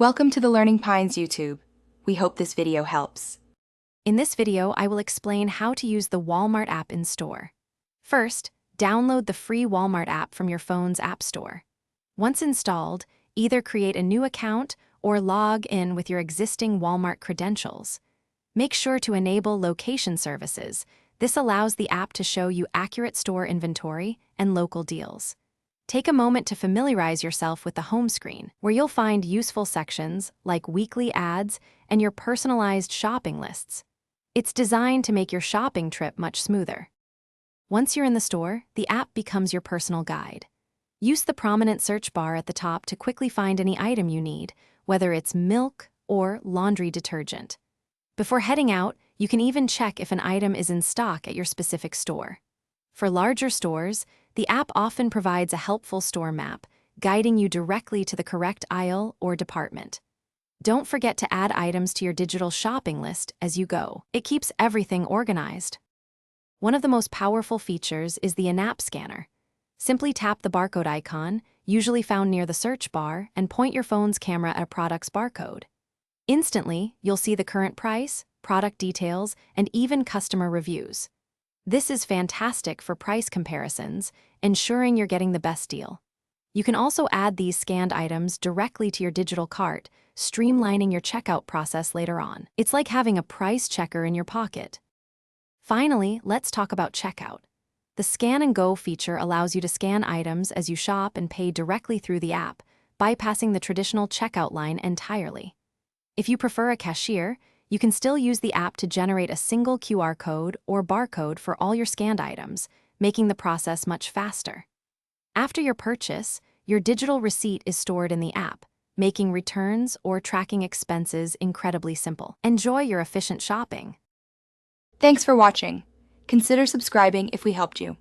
Welcome to the Learning Pines YouTube. We hope this video helps. In this video, I will explain how to use the Walmart app in store. First, download the free Walmart app from your phone's app store. Once installed, either create a new account or log in with your existing Walmart credentials. Make sure to enable location services. This allows the app to show you accurate store inventory and local deals. Take a moment to familiarize yourself with the home screen, where you'll find useful sections like weekly ads and your personalized shopping lists. It's designed to make your shopping trip much smoother. Once you're in the store, the app becomes your personal guide. Use the prominent search bar at the top to quickly find any item you need, whether it's milk or laundry detergent. Before heading out, you can even check if an item is in stock at your specific store. For larger stores, the app often provides a helpful store map, guiding you directly to the correct aisle or department. Don't forget to add items to your digital shopping list as you go. It keeps everything organized. One of the most powerful features is the in-app scanner. Simply tap the barcode icon, usually found near the search bar, and point your phone's camera at a product's barcode. Instantly, you'll see the current price, product details, and even customer reviews. This is fantastic for price comparisons, ensuring you're getting the best deal. You can also add these scanned items directly to your digital cart, streamlining your checkout process later on. It's like having a price checker in your pocket. Finally, let's talk about checkout. The Scan and Go feature allows you to scan items as you shop and pay directly through the app, bypassing the traditional checkout line entirely. If you prefer a cashier, you can still use the app to generate a single QR code or barcode for all your scanned items, making the process much faster. After your purchase, your digital receipt is stored in the app, making returns or tracking expenses incredibly simple. Enjoy your efficient shopping. Thanks for watching. Consider subscribing if we helped you.